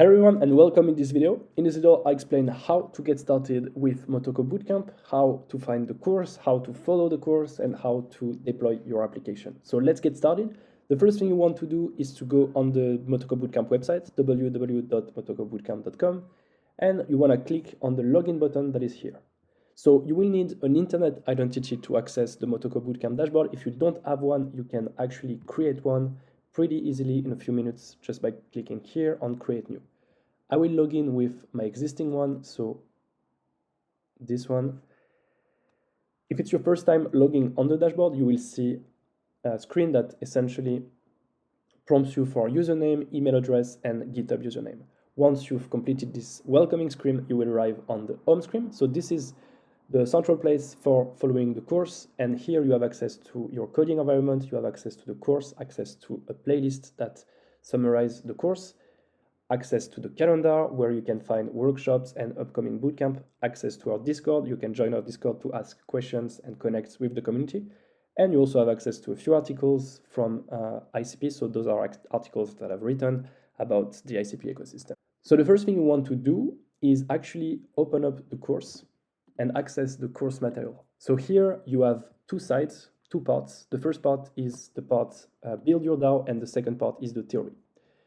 Hello everyone and welcome in this video. In this video, I explain how to get started with Motoko Bootcamp, how to find the course, how to follow the course, and how to deploy your application. So let's get started. The first thing you want to do is to go on the Motoko Bootcamp website, www.motokobootcamp.com, and you want to click on the login button that is here. So you will need an internet identity to access the Motoko Bootcamp dashboard. If you don't have one, you can actually create one pretty easily in a few minutes just by clicking here on create new. I will log in with my existing one, so this one. If it's your first time logging on the dashboard, you will see a screen that essentially prompts you for username, email address, and GitHub username. Once you've completed this welcoming screen, you will arrive on the home screen. So this is the central place for following the course, and here you have access to your coding environment, you have access to the course, access to a playlist that summarizes the course, access to the calendar where you can find workshops and upcoming bootcamp, access to our Discord. You can join our Discord to ask questions and connect with the community. And you also have access to a few articles from ICP. So those are articles that I've written about the ICP ecosystem. So the first thing you want to do is actually open up the course and access the course material. So here you have two sides, two parts. The first part is the part build your DAO, and the second part is the theory.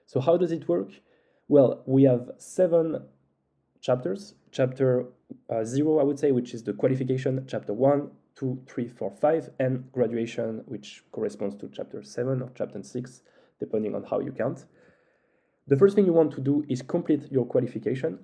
So how does it work? Well, we have 7 chapters. Chapter 0, I would say, which is the qualification, chapter 1, 2, 3, 4, 5, and graduation, which corresponds to chapter 7 or chapter 6, depending on how you count. The first thing you want to do is complete your qualification.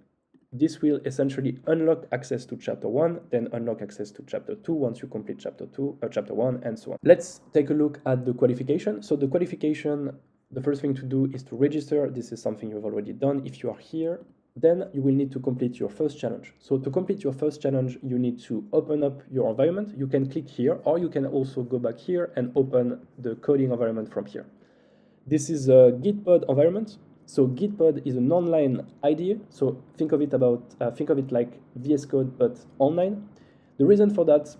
This will essentially unlock access to chapter 1, then unlock access to chapter 2 once you complete chapter 1, and so on. Let's take a look at the qualification. So the qualification, the first thing to do is to register. This is something you've already done. If you are here, then you will need to complete your first challenge. So to complete your first challenge, you need to open up your environment. You can click here, or you can also go back here and open the coding environment from here. This is a Gitpod environment. So Gitpod is an online IDE. So think of it like VS Code, but online. The reason for that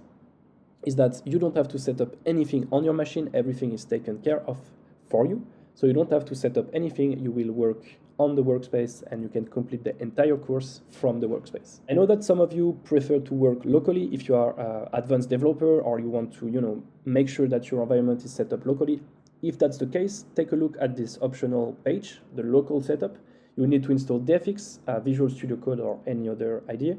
is that you don't have to set up anything on your machine. Everything is taken care of for you. So you don't have to set up anything. You will work on the workspace and you can complete the entire course from the workspace. I know that some of you prefer to work locally if you are an advanced developer, or you want to, make sure that your environment is set up locally. If that's the case, take a look at this optional page, the local setup. You need to install DFX, Visual Studio Code, or any other IDE,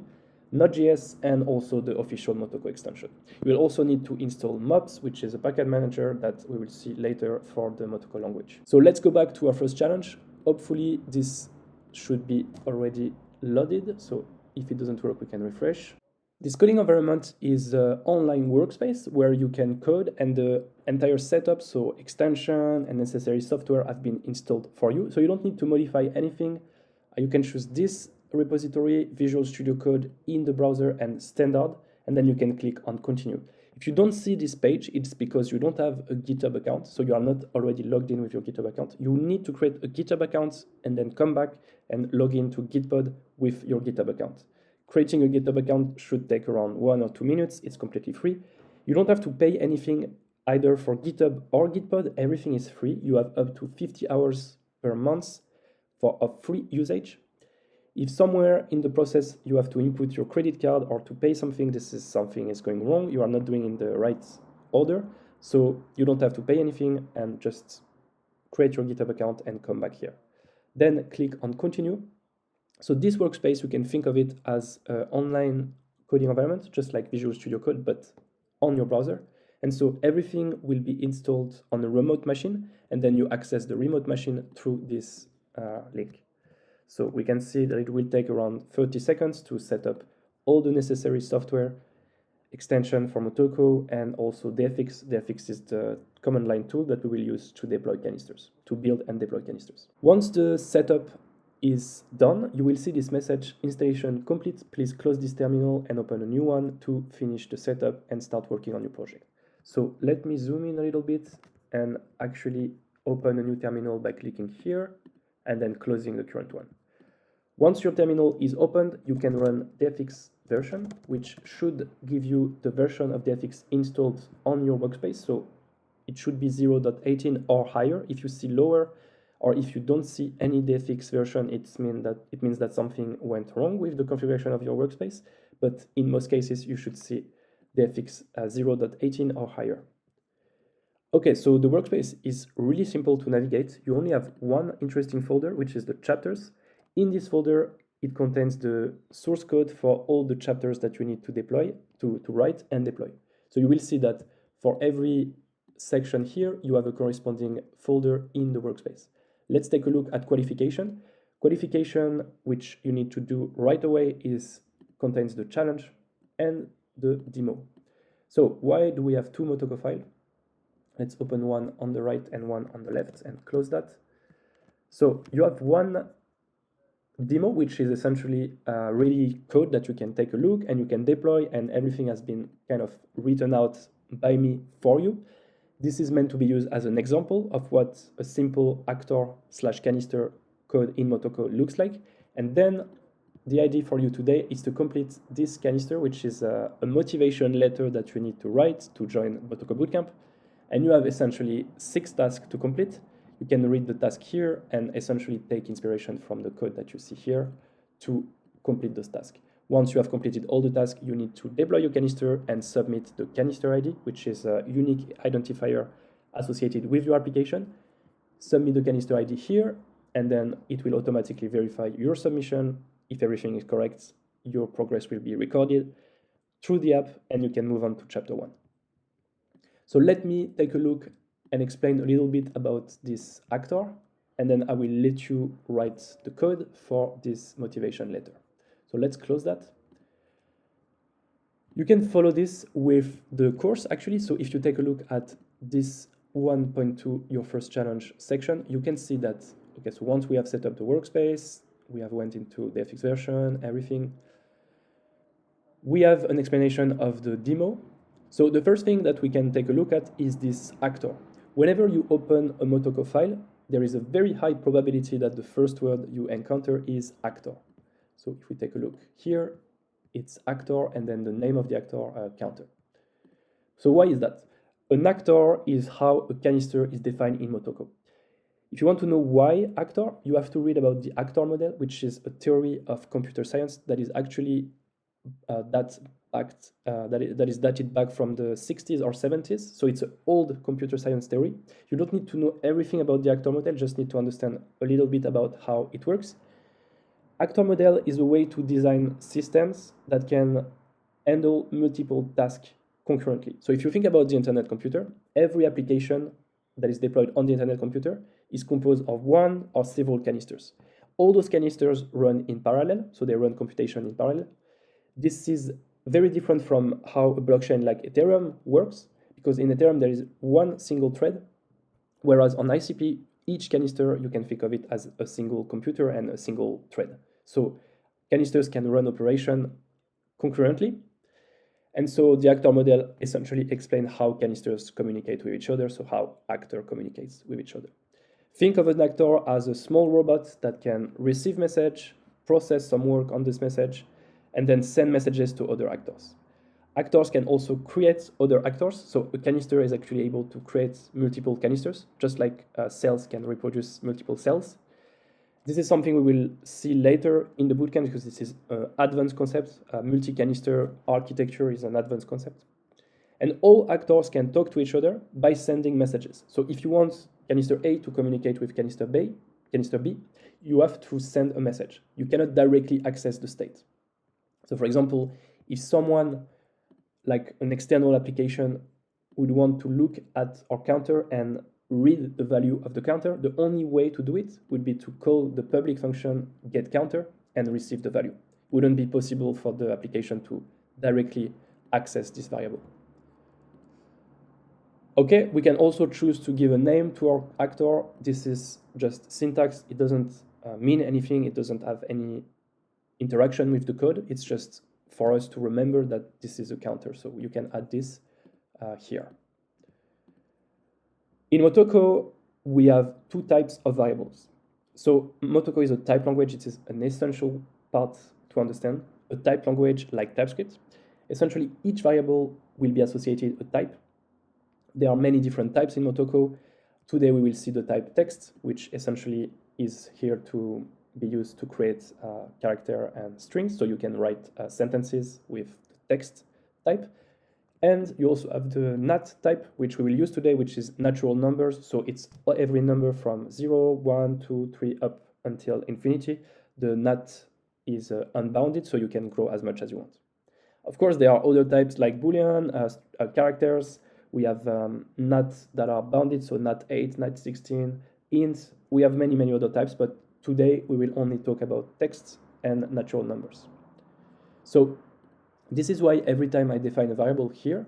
Node.js, and also the official Motoko extension. You will also need to install Mops, which is a package manager that we will see later for the Motoko language. So let's go back to our first challenge. Hopefully this should be already loaded. So if it doesn't work, we can refresh. This coding environment is an online workspace where you can code, and the entire setup, so extension and necessary software, have been installed for you. So you don't need to modify anything. You can choose this repository, Visual Studio Code, in the browser and standard, and then you can click on continue. If you don't see this page, it's because you don't have a GitHub account, so you are not already logged in with your GitHub account. You need to create a GitHub account and then come back and log into Gitpod with your GitHub account. Creating a GitHub account should take around 1 or 2 minutes. It's completely free. You don't have to pay anything either for GitHub or Gitpod. Everything is free. You have up to 50 hours per month for a free usage. If somewhere in the process you have to input your credit card or to pay something, something is going wrong. You are not doing in the right order. So you don't have to pay anything and just create your GitHub account and come back here. Then click on continue. So this workspace, you can think of it as an online coding environment, just like Visual Studio Code, but on your browser. And so everything will be installed on a remote machine, and then you access the remote machine through this link. So we can see that it will take around 30 seconds to set up all the necessary software, extension for Motoko, and also DFX. DFX is the command line tool that we will use to deploy canisters, to build and deploy canisters. Once the setup is done, you will see this message, installation complete. Please close this terminal and open a new one to finish the setup and start working on your project. So let me zoom in a little bit and actually open a new terminal by clicking here and then closing the current one. Once your terminal is opened, you can run DFX version, which should give you the version of DFX installed on your workspace. So it should be 0.18 or higher. If you see lower, or if you don't see any DFX version, it means that something went wrong with the configuration of your workspace. But in most cases, you should see DFX 0.18 or higher. Okay, so the workspace is really simple to navigate. You only have one interesting folder, which is the chapters. In this folder, it contains the source code for all the chapters that you need to deploy, to write and deploy. So you will see that for every section here, you have a corresponding folder in the workspace. Let's take a look at qualification. Qualification, which you need to do right away, contains the challenge and the demo. So why do we have two Motoko files? Let's open one on the right and one on the left and close that. So you have one demo, which is essentially ready code that you can take a look and you can deploy, and everything has been kind of written out by me for you. This is meant to be used as an example of what a simple actor/canister code in Motoko looks like. And then the idea for you today is to complete this canister, which is a motivation letter that you need to write to join Motoko Bootcamp. And you have essentially 6 tasks to complete. You can read the task here and essentially take inspiration from the code that you see here to complete those tasks. Once you have completed all the tasks, you need to deploy your canister and submit the canister ID, which is a unique identifier associated with your application. Submit the canister ID here, and then it will automatically verify your submission. If everything is correct, your progress will be recorded through the app, and you can move on to chapter 1. So let me take a look and explain a little bit about this actor, and then I will let you write the code for this motivation letter. So let's close that. You can follow this with the course actually. So if you take a look at this 1.2, your first challenge section, you can see that, okay, so once we have set up the workspace, we have went into the FX version, everything, we have an explanation of the demo. So the first thing that we can take a look at is this actor. Whenever you open a Motoko file, there is a very high probability that the first word you encounter is actor. So if we take a look here, it's actor and then the name of the actor counter. So why is that? An actor is how a canister is defined in Motoko. If you want to know why actor, you have to read about the actor model, which is a theory of computer science that is actually that is dated back from the 60s or 70s. So it's an old computer science theory. You don't need to know everything about the actor model, just need to understand a little bit about how it works. Actor model is a way to design systems that can handle multiple tasks concurrently. So if you think about the internet computer, every application that is deployed on the internet computer is composed of one or several canisters. All those canisters run in parallel, so they run computation in parallel. This is very different from how a blockchain like Ethereum works, because in Ethereum there is one single thread, whereas on ICP, each canister, you can think of it as a single computer and a single thread. So canisters can run operation concurrently. And so the actor model essentially explains how canisters communicate with each other, so how actor communicates with each other. Think of an actor as a small robot that can receive message, process some work on this message, and then send messages to other actors. Actors can also create other actors, so a canister is actually able to create multiple canisters, just like cells can reproduce multiple cells. This is something we will see later in the bootcamp because this is an advanced concept. Multi-canister architecture is an advanced concept. And all actors can talk to each other by sending messages. So if you want canister A to communicate with canister B, you have to send a message. You cannot directly access the state. So for example, if someone like an external application would want to look at our counter and read the value of the counter, the only way to do it would be to call the public function getCounter and receive the value. It wouldn't be possible for the application to directly access this variable. Okay, we can also choose to give a name to our actor. This is just syntax. It doesn't mean anything. It doesn't have any interaction with the code. It's just for us to remember that this is a counter. So you can add this here. In Motoko, we have 2 types of variables. So Motoko is a type language. It is an essential part to understand. A type language like TypeScript. Essentially, each variable will be associated a type. There are many different types in Motoko. Today we will see the type text, which essentially is here to be used to create character and strings, so you can write sentences with text type. And you also have the nat type, which we will use today, which is natural numbers. So it's every number from 0, 1, 2, 3 up until infinity. The nat is unbounded, so you can grow as much as you want. Of course, there are other types like Boolean, characters. We have nat that are bounded, so nat 8, nat 16, int. We have many, many other types, but today we will only talk about text and natural numbers. So this is why every time I define a variable here,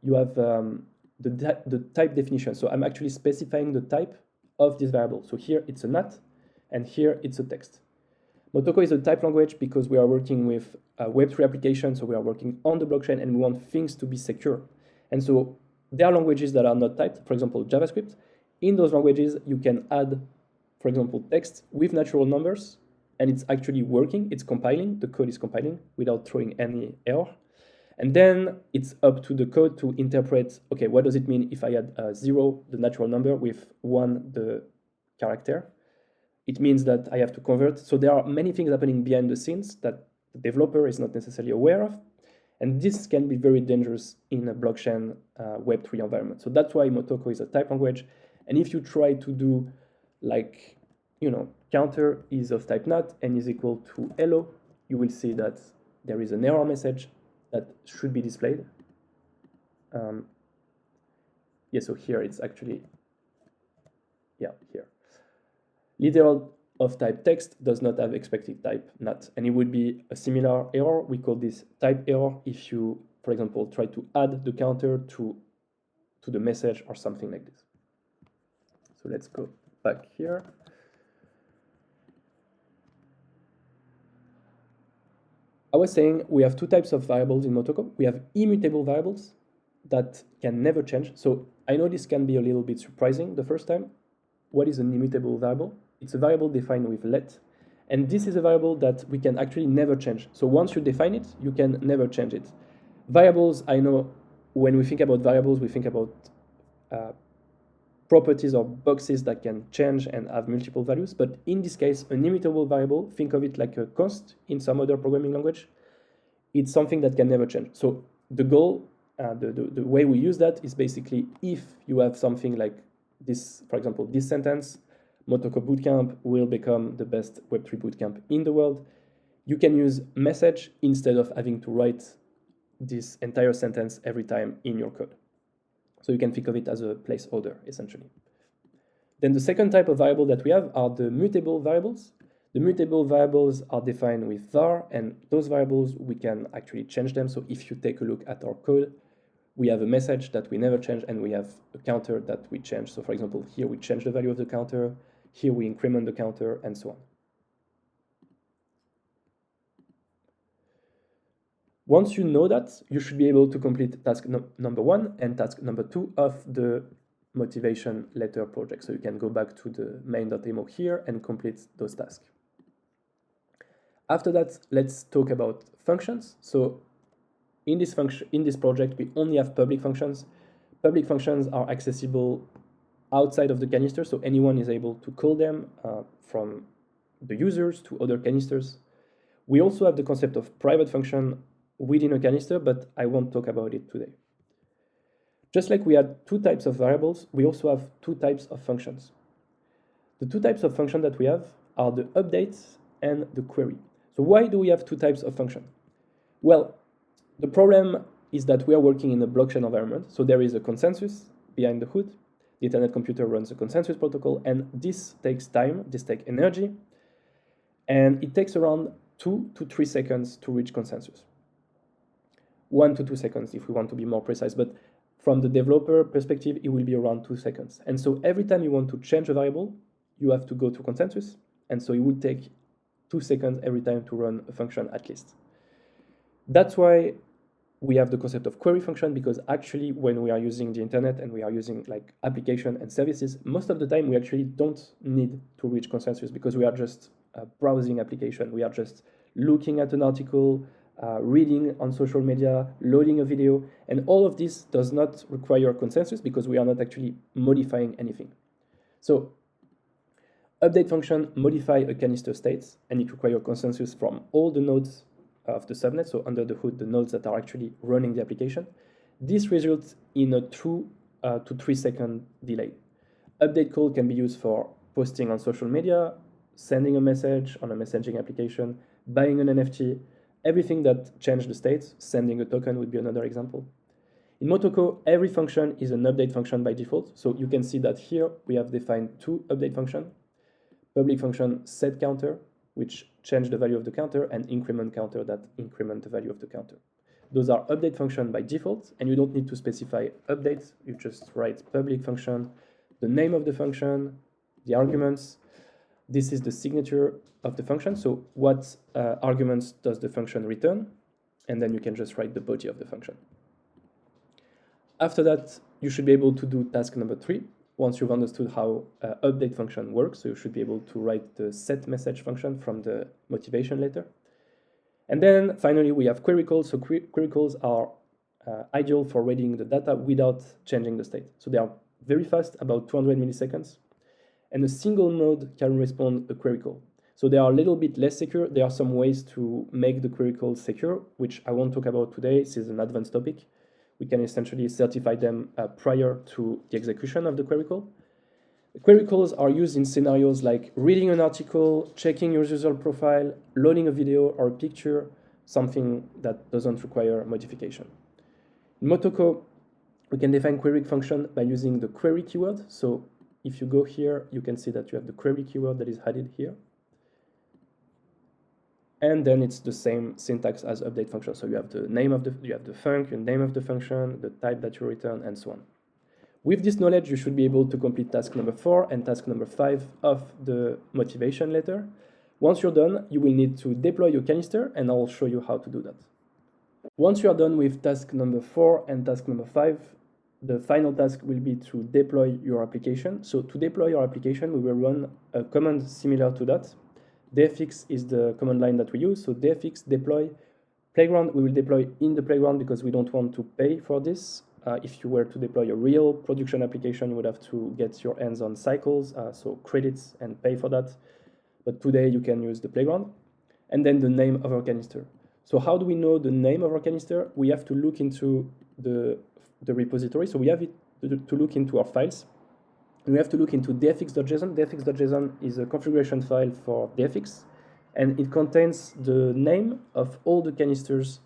you have the type definition. So I'm actually specifying the type of this variable. So here it's a nat, and here it's a text. Motoko is a type language because we are working with a Web3 application, so we are working on the blockchain and we want things to be secure. And so there are languages that are not typed, for example, JavaScript. In those languages, you can add, for example, text with natural numbers, and it's actually working, it's compiling, the code is compiling without throwing any error. And then it's up to the code to interpret, okay, what does it mean if I add 0, the natural number, with 1, the character? It means that I have to convert. So there are many things happening behind the scenes that the developer is not necessarily aware of. And this can be very dangerous in a blockchain Web3 environment. So that's why Motoko is a type language. And if you try to do like, counter is of type nat and is equal to hello, you will see that there is an error message that should be displayed. So here it's actually, here. Literal of type text does not have expected type nat, and it would be a similar error. We call this type error if you, for example, try to add the counter to the message or something like this. So let's go back here. I was saying we have two types of variables in Motoko. We have immutable variables that can never change. So I know this can be a little bit surprising the first time. What is an immutable variable? It's a variable defined with let, and this is a variable that we can actually never change. So once you define it, you can never change it. Variables, I know when we think about variables, we think about properties or boxes that can change and have multiple values. But in this case, an immutable variable, think of it like a const in some other programming language. It's something that can never change. So the goal, the way we use that is basically if you have something like this, for example, this sentence, Motoko Bootcamp will become the best Web3 bootcamp in the world. You can use message instead of having to write this entire sentence every time in your code. So you can think of it as a placeholder, essentially. Then the second type of variable that we have are the mutable variables. The mutable variables are defined with var, and those variables, we can actually change them. So if you take a look at our code, we have a message that we never change, and we have a counter that we change. So for example, here we change the value of the counter, here we increment the counter, and so on. Once you know that, you should be able to complete task number 1 and task number 2 of the motivation letter project. So you can go back to the main.demo here and complete those tasks. After that, let's talk about functions. So in this project, we only have public functions. Public functions are accessible outside of the canister, so anyone is able to call them from the users to other canisters. We also have the concept of private function within a canister, but I won't talk about it today. Just like we had two types of variables, we also have two types of functions. The two types of function that we have are the updates and the query. So why do we have two types of function? Well, the problem is that we are working in a blockchain environment, so there is a consensus behind the hood. The internet computer runs a consensus protocol, and this takes time, this takes energy, and it takes around 2 to 3 seconds to reach consensus. 1 to 2 seconds if we want to be more precise, but from the developer perspective, it will be around 2 seconds. And so every time you want to change a variable, you have to go to consensus, and so it would take 2 seconds every time to run a function at least. That's why we have the concept of query function, because actually when we are using the internet and we are using like application and services, most of the time we actually don't need to reach consensus because we are just a browsing application. We are just looking at an article, reading on social media, loading a video, and all of this does not require consensus because we are not actually modifying anything. So update function modify a canister state, and it requires consensus from all the nodes of the subnet, so under the hood, the nodes that are actually running the application. This results in a 2 to 3 second delay. Update call can be used for posting on social media, sending a message on a messaging application, buying an NFT, everything that changed the state. Sending a token would be another example. In Motoko, every function is an update function by default. So you can see that here we have defined 2 update functions. Public function set counter, which change the value of the counter, and increment counter that increment the value of the counter. Those are update function by default, and you don't need to specify updates. You just write public function, the name of the function, the arguments. This is the signature of the function. So what arguments does the function return? And then you can just write the body of the function. After that, you should be able to do task number 3. Once you've understood how update function works, so you should be able to write the set message function from the motivation letter. And then finally, we have query calls. So query calls are ideal for reading the data without changing the state. So they are very fast, about 200 milliseconds. And a single node can respond a query call. So they are a little bit less secure. There are some ways to make the query calls secure, which I won't talk about today. This is an advanced topic. We can essentially certify them prior to the execution of the query call. The query calls are used in scenarios like reading an article, checking your user profile, loading a video or a picture, something that doesn't require modification. In Motoko, we can define query function by using the query keyword. So if you go here, you can see that you have the query keyword that is added here. And then it's the same syntax as update function. So you have the name of you have the func, the name of the function, the type that you return, and so on. With this knowledge, you should be able to complete task number 4 and task number 5 of the motivation letter. Once you're done, you will need to deploy your canister, and I'll show you how to do that. Once you are done with task number 4 and task number 5, the final task will be to deploy your application. So to deploy your application, we will run a command similar to that. dfx is the command line that we use. So dfx deploy playground, we will deploy in the playground because we don't want to pay for this. If you were to deploy a real production application, you would have to get your hands on cycles, so credits, and pay for that. But today you can use the playground. And then the name of our canister. So how do we know the name of our canister? We have to look into the repository. So we have to look into our files. We have to look into dfx.json. dfx.json is a configuration file for dfx, and it contains the name of all the canisters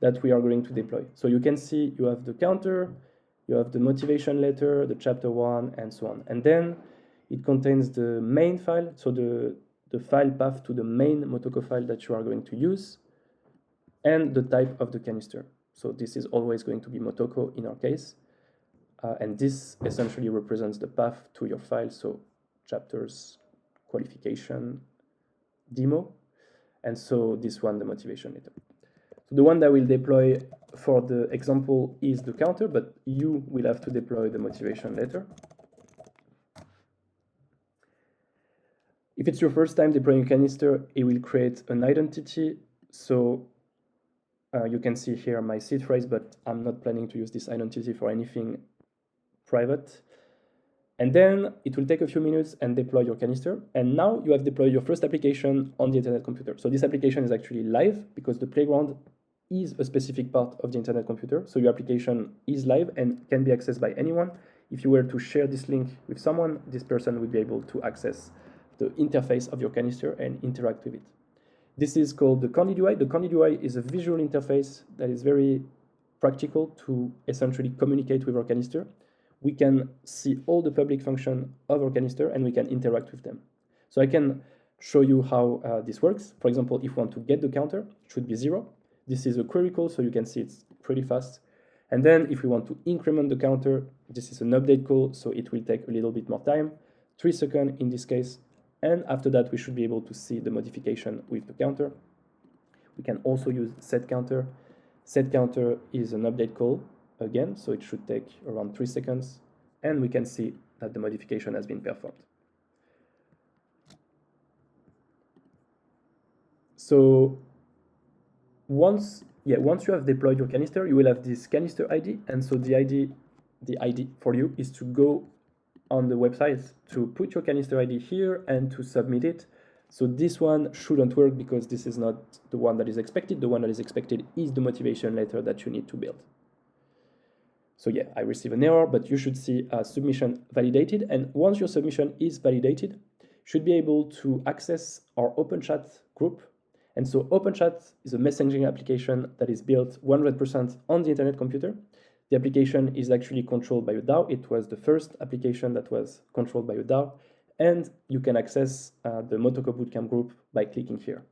that we are going to deploy. So you can see you have the counter, you have the motivation letter, the chapter 1, and so on. And then it contains the main file, so the file path to the main Motoko file that you are going to use, and the type of the canister. So this is always going to be Motoko in our case. And this essentially represents the path to your file, so chapters, qualification, demo, and so this one, the motivation letter. So the one that will deploy for the example is the counter, but you will have to deploy the motivation letter. If it's your first time deploying canister, it will create an identity. So you can see here my seed phrase, but I'm not planning to use this identity for anything private. And then it will take a few minutes and deploy your canister. And now you have deployed your first application on the internet computer. So this application is actually live because the playground is a specific part of the internet computer. So your application is live and can be accessed by anyone. If you were to share this link with someone, this person will be able to access the interface of your canister and interact with it. This is called the Candid UI. The Candid UI is a visual interface that is very practical to essentially communicate with our canister. We can see all the public functions of our canister and we can interact with them. So I can show you how this works. For example, if we want to get the counter, it should be 0. This is a query call, so you can see it's pretty fast. And then if we want to increment the counter, this is an update call, so it will take a little bit more time, 3 seconds in this case. And after that, we should be able to see the modification with the counter. We can also use set counter. Set counter is an update call again, so it should take around 3 seconds, and we can see that the modification has been performed. So once you have deployed your canister, you will have this canister ID, and so the ID for you is to go on the website to put your canister ID here and to submit it. So this one shouldn't work because this is not the one that is expected. The one that is expected is the motivation letter that you need to build. So yeah, I receive an error, but you should see a submission validated. And once your submission is validated, you should be able to access our OpenChat group. And so OpenChat is a messaging application that is built 100% on the internet computer. The application is actually controlled by a DAO. It was the first application that was controlled by a DAO. And you can access the Motoko Bootcamp group by clicking here.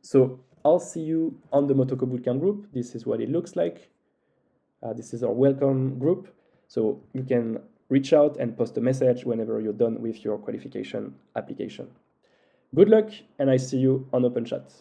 So I'll see you on the Motoko Bootcamp group. This is what it looks like. This is our welcome group. So you can reach out and post a message whenever you're done with your qualification application. Good luck, and I see you on OpenChat.